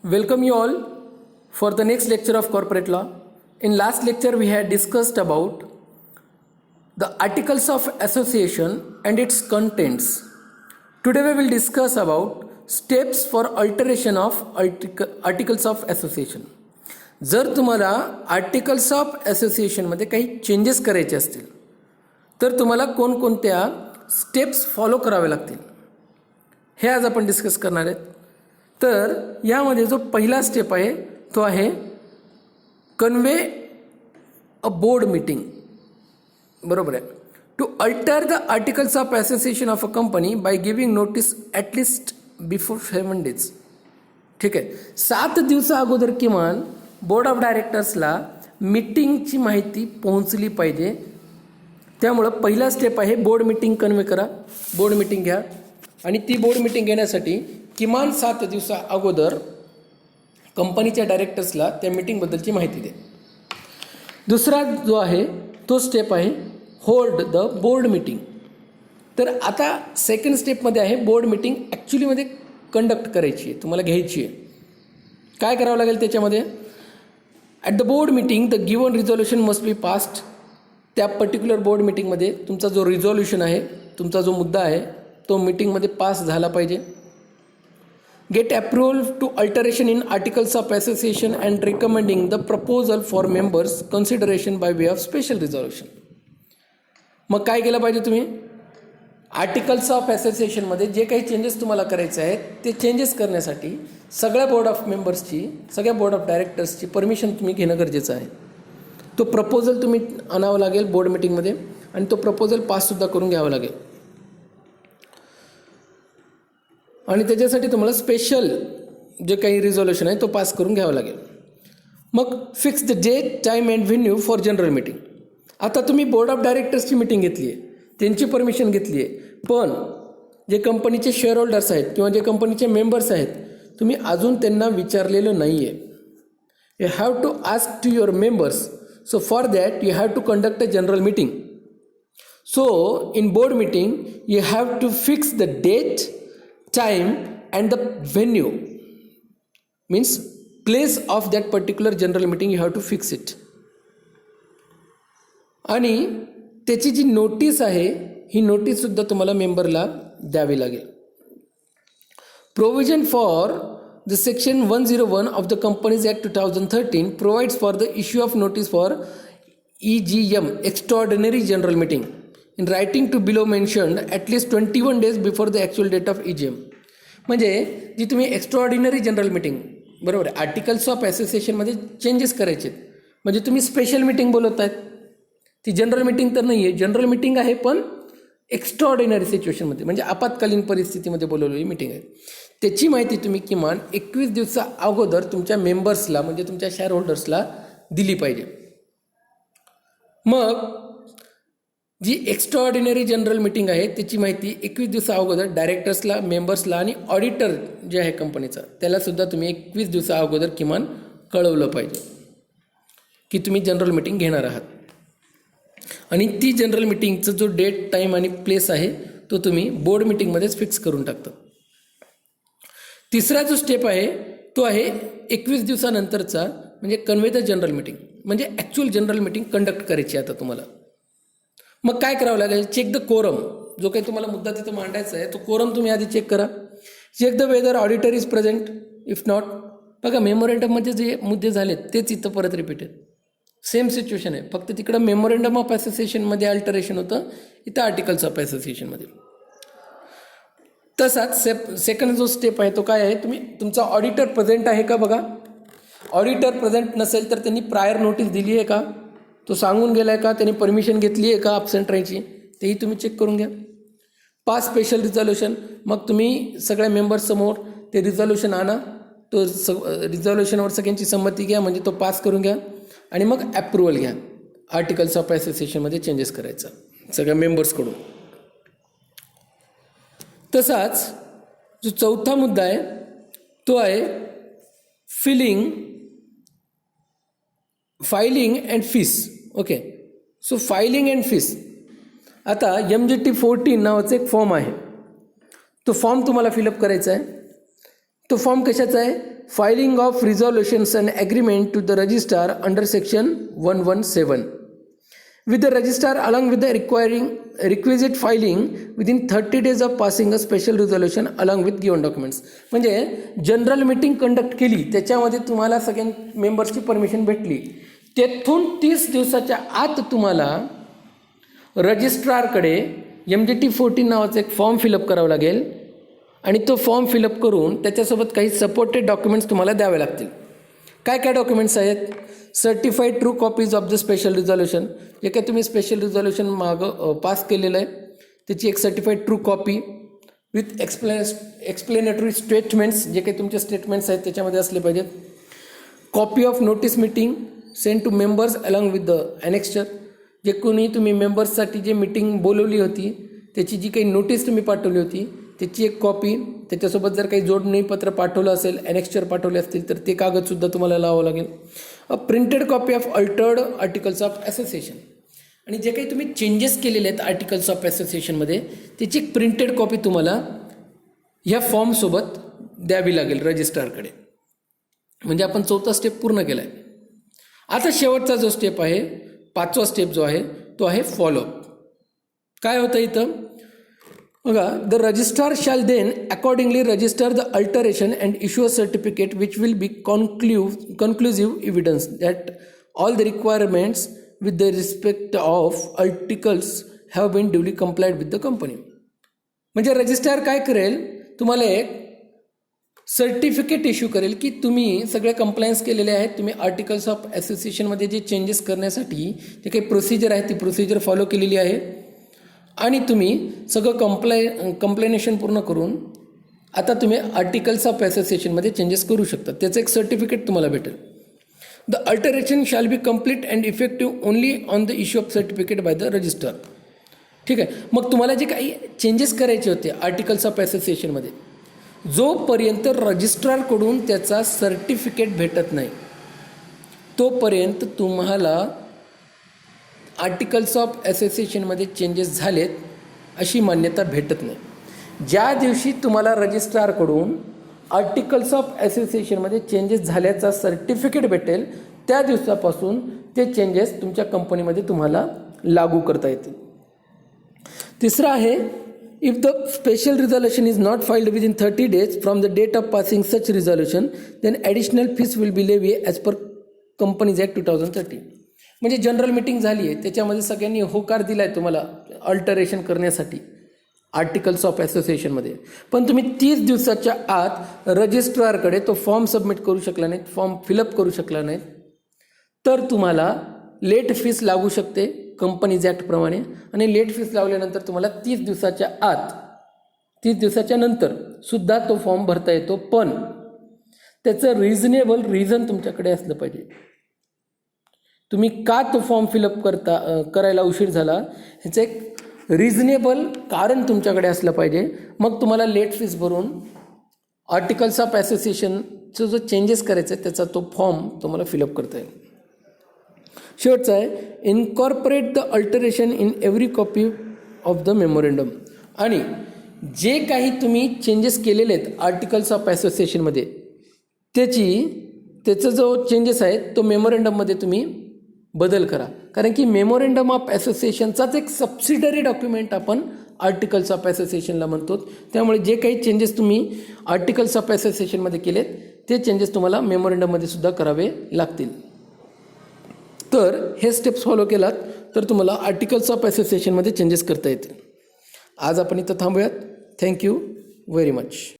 Welcome you all for the next lecture of corporate law. In last lecture we had discussed about the articles of association and its contents. Today we will discuss about steps for alteration of articles of association. जर तुम्हाला articles of ॲसोसिएशनमध्ये काही changes करायचे असतील तर तुम्हाला कोणकोणत्या steps follow करावे लागतील हे आज आपण डिस्कस करणार आहेत. तर यामध्ये जो पहिला स्टेप आहे तो आहे कन्वे अ बोर्ड मीटिंग. बरोबर आहे. To alter the articles of association of a company by giving notice at least before 7 days. ठीक आहे. 7 दिवसा अगोदर किमान बोर्ड ऑफ डायरेक्टर्सला मीटिंगची माहिती पोहोचली पाहिजे. त्यामुळं पहिला स्टेप आहे बोर्ड मीटिंग कन्वे करा, बोर्ड मीटिंग घ्या आणि ती बोर्ड मीटिंग घेण्यासाठी किमान 7 दिवसा अगोदर कंपनीच्या डायरेक्टर्सला त्या मीटिंगबद्दलची माहिती द्या. दुसरा जो आहे तो स्टेप आहे होल्ड द बोर्ड मीटिंग. तर आता सेकंड स्टेपमध्ये आहे बोर्ड मीटिंग ॲक्च्युलीमध्ये कंडक्ट करायची आहे, तुम्हाला घ्यायची आहे. काय करावं लागेल त्याच्यामध्ये? At the board meeting the given resolution must be passed. त्या पर्टिक्युलर बोर्ड मीटिंगमध्ये तुमचा जो रिझॉल्युशन आहे, तुमचा जो मुद्दा आहे तो मीटिंगमध्ये पास झाला पाहिजे. Get approval to alteration in articles of association and recommending the proposal for members consideration by way of special resolution. मग काय केलं पाहिजे तुम्ही? आर्टिकल्स ऑफ ॲसोसिएशनमध्ये जे काही चेंजेस तुम्हाला करायचे आहेत ते चेंजेस करण्यासाठी सगळ्या बोर्ड ऑफ मेंबर्सची, सगळ्या बोर्ड ऑफ डायरेक्टर्सची परमिशन तुम्ही घेणं गरजेचं आहे. तो प्रपोजल तुम्ही आणावं लागेल बोर्ड मीटिंगमध्ये आणि तो प्रपोजल पाससुद्धा करून घ्यावा लागेल. आणि त्याच्यासाठी तुम्हाला स्पेशल जे काही रिझॉल्युशन आहे तो पास करून घ्यावा लागेल. मग fix the date, time and venue for general meeting. आता तुम्ही बोर्ड ऑफ डायरेक्टर्सची मीटिंग घेतली आहे, त्यांची परमिशन घेतली आहे, पण जे कंपनीचे शेअर होल्डर्स आहेत किंवा जे कंपनीचे मेंबर्स आहेत तुम्ही अजून त्यांना विचारलेलं नाही आहे. You have to ask to your members. So for that you have to conduct a general meeting. So in board meeting you have to fix the date, time and the venue, means place of that particular general meeting you have to fix it. आणि त्याची जी notice आहे ही notice सुद्धा तुम्हाला मेंबरला द्यावी लागेल. Provision for the section 101 of the companies act 2013 provides for the issue of notice for EGM extraordinary general meeting in writing to below mentioned at least 21 days before the actual date of EGM. म्हणजे जी तुम्ही extraordinary general meeting, बरोबर आहे, articles of ॲसोसिएशनमध्ये changes करायचे आहेत, म्हणजे तुम्ही special meeting बोलवत आहेत, ती जनरल मीटिंग तर नाही आहे. जनरल मीटिंग आहे पण एक्स्ट्रॉर्डिनरी सिच्युएशनमध्ये, म्हणजे आपत्कालीन परिस्थितीमध्ये बोलवलेली मीटिंग आहे. त्याची माहिती तुम्ही किमान 21 दिवसा अगोदर तुमच्या मेंबर्सला, म्हणजे तुमच्या शेअर होल्डर्सला दिली पाहिजे. मग जी एक्स्ट्रॉर्डिनरी जनरल मीटिंग आहे त्याची माहिती 21 दिवसा अगोदर डायरेक्टर्सला, मेंबर्सला आणि ऑडिटर जे आहे कंपनीचा त्यालासुद्धा तुम्ही 21 दिवसा अगोदर किमान कळवलं पाहिजे की तुम्ही जनरल मीटिंग घेणार आहात. आणि ती जनरल मीटिंगचं जो डेट, टाईम आणि प्लेस आहे तो तुम्ही बोर्ड मीटिंगमध्येच फिक्स करून टाकता. तिसरा जो स्टेप आहे तो आहे 21 दिवसानंतरचा, म्हणजे कन्वे द जनरल मीटिंग, म्हणजे ॲक्च्युअल जनरल मीटिंग कंडक्ट करायची आता तुम्हाला. मग काय करावं लागेल? Check the quorum. जो काही तुम्हाला मुद्दा तिथं मांडायचा आहे तो कोरम तुम्ही आधी चेक करा. Check the whether auditor is present. If not, बघा मेमोरेंडममध्ये जे मुद्दे झालेत तेच इथं परत रिपीट आहेत. सेम सिच्युएशन आहे, फक्त तिकडं मेमोरेंडम ऑफ ॲसोसिएशनमध्ये अल्टरेशन होतं, इथं आर्टिकल्स ऑफ ॲसोसिएशनमध्ये. तसाच सेकंड जो स्टेप आहे तो काय आहे? तुम्ही तुमचा ऑडिटर प्रेझेंट आहे का बघा. ऑडिटर प्रेझेंट नसेल तर त्यांनी प्रायर नोटीस दिली आहे का, तो सांगून गेला आहे का, त्यांनी परमिशन घेतली आहे का ॲब्सेंट राहायची, तेही तुम्ही चेक करून घ्या. Pass special resolution. मग तुम्ही सगळ्या मेंबर्ससमोर ते रिझॉल्युशन आणा, तो रिझॉल्युशनवर सगळ्यांची संमती घ्या, म्हणजे तो पास करून घ्या आणि मग ॲप्रुव्हल घ्या आर्टिकल्स ऑफ ॲसोसिएशनमध्ये चेंजेस करायचा सगळ्या मेंबर्सकडून. तसाच जो चौथा मुद्दा आहे तो आहे filing and fees. Okay, so filing and fees. आता MGT 14 नावाचा एक फॉर्म आहे, तो फॉर्म तुम्हाला फिलअप करायचा आहे. तो फॉर्म कशाचा आहे? filing of resolutions and agreement to the registrar under section 117 with the registrar along with the requisite filing within 30 days of passing a special resolution along with given documents. म्हणजे general meeting conduct केली, त्याच्यामध्ये तुम्हाला सगळ्या मेंबर्सची permission भेटली, तेथून 30 दिवसाच्या आत तुम्हाला रजिस्ट्रारकडे MGT14 नावाचा एक फॉर्म फिलअप करावा लागेल आणि तो फॉर्म फिलअप करून त्याच्यासोबत काही सपोर्टेड डॉक्युमेंट्स तुम्हाला द्यावे लागतील. काय काय डॉक्युमेंट्स आहेत? Certified true copies of the special resolution, जे काही तुम्ही स्पेशल रिझॉल्युशन पास केलेलं आहे त्याची एक certified true copy with explanatory statements, जे काही तुमचे स्टेटमेंट्स आहेत त्याच्यामध्ये असले पाहिजेत. Copy of notice meeting send to members along with the annexure, जे कोणी तुम्ही मेंबर्ससाठी जे मीटिंग बोलवली होती त्याची जी काही नोटीस तुम्ही पाठवली होती त्याची एक कॉपी, त्याच्यासोबत जर काही जोडणी पत्र पाठवलं असेल, ॲनेक्स्चर पाठवले असतील तर ते कागदसुद्धा तुम्हाला लावावं लागेल. अ printed copy of Altered articles of association, आणि जे काही तुम्ही चेंजेस केलेले आहेत आर्टिकल्स ऑफ असोसिएशनमध्ये त्याची एक प्रिंटेड कॉपी तुम्हाला ह्या फॉर्मसोबत द्यावी लागेल रजिस्ट्रारकडे. म्हणजे आपण 4था स्टेप पूर्ण केला आहे. आता शेवटचा जो स्टेप आहे, 5वा स्टेप जो आहे तो आहे फॉलोअप. काय होतं इथं बघा, the registrar shall then accordingly register the alteration and issue a certificate which will be conclusive evidence that all the requirements with the respect of articles have been duly complied with the company. म्हणजे registrar काय करेल, तुम्हाला एक certificate issue करेल की तुम्ही सगळे compliance केलेले आहेत, तुम्ही आर्टिकल्स ऑफ असोसिएशनमध्ये जे चेंजेस करण्यासाठी जे काही प्रोसिजर आहे ती प्रोसिजर फॉलो केलेली आहे आणि तुम्ही सगळं कंप्लेनेशन पूर्ण करून आता तुम्ही आर्टिकल्स ऑफ असोसिएशनमध्ये चेंजेस करू शकता. त्याचं एक सर्टिफिकेट तुम्हाला भेटेल. The alteration shall be complete and effective only on the issue of certificate by the registrar. ठीक आहे. मग तुम्हाला जे काही चेंजेस करायचे होते आर्टिकल्स ऑफ असोसिएशनमध्ये, जोपर्यंत रजिस्ट्रारकडून त्याचा सर्टिफिकेट भेटत नाही तोपर्यंत तुम्हाला आर्टिकल्स ऑफ असोसिएशनमध्ये चेंजेस झालेत अशी मान्यता भेटत नाही. ज्या दिवशी तुम्हाला रजिस्ट्रारकडून आर्टिकल्स ऑफ असोसिएशनमध्ये चेंजेस झाल्याचा सर्टिफिकेट भेटेल त्या दिवसापासून ते चेंजेस तुमच्या कंपनीमध्ये तुम्हाला लागू करता येतील. तिसरं आहे, if the special resolution is not filed within 30 days from the date of passing such resolution, then additional fees will be levied as per Companies Act 2013. म्हणजे जनरल मीटिंग झाली आहे, त्याच्यामध्ये सगळ्यांनी होकार दिला आहे तुम्हाला अल्टरेशन करण्यासाठी आर्टिकल्स ऑफ असोसिएशनमध्ये, पण तुम्ही 30 दिवसाच्या आत रजिस्ट्रारकडे तो फॉर्म सबमिट करू शकला नाहीत, फॉर्म फिलअप करू शकला नाहीत, तर तुम्हाला लेट फीस लागू शकते कंपनीज ॲक्टप्रमाणे. आणि लेट फीस लावल्यानंतर तुम्हाला 30 दिवसाच्या आत 30 दिवसाच्या नंतर सुद्धा तो फॉर्म भरता येतो, पण त्याचं रिझनेबल रिझन तुमच्याकडे असलं पाहिजे. तुम्ही का तो फॉर्म फिलअप करायला उशीर झाला ह्याचं एक रिझनेबल कारण तुमच्याकडे असलं पाहिजे. मग तुम्हाला लेट फीस भरून आर्टिकल्स ऑफ असोसिएशनचं जो चेंजेस करायचं आहे त्याचा तो फॉर्म तुम्हाला फिलअप करता येईल. शेवटचं आहे, incorporate the alteration in every copy of the memorandum. आणि जे काही तुम्ही चेंजेस केलेले आहेत आर्टिकल्स ऑफ असोसिएशनमध्ये त्याचं जो चेंजेस आहे तो मेमोरेंडममध्ये तुम्ही बदल करा. कारण की मेमोरेंडम ऑफ असोसिएशनचाच एक सबसिडरी डॉक्युमेंट आपण आर्टिकल्स ऑफ असोसिएशनला म्हणतो. त्यामुळे जे काही चेंजेस तुम्ही आर्टिकल्स ऑफ असोसिएशनमध्ये केलेत ते चेंजेस तुम्हाला मेमोरेंडममध्ये सुद्धा करावे लागतील. तर हे स्टेप्स फॉलो केलात तर तुम्हाला आर्टिकल्स ऑफ असोसिएशनमध्ये चेंजेस करता येतील. आज आपण इथं थांबूयात. Thank you very much.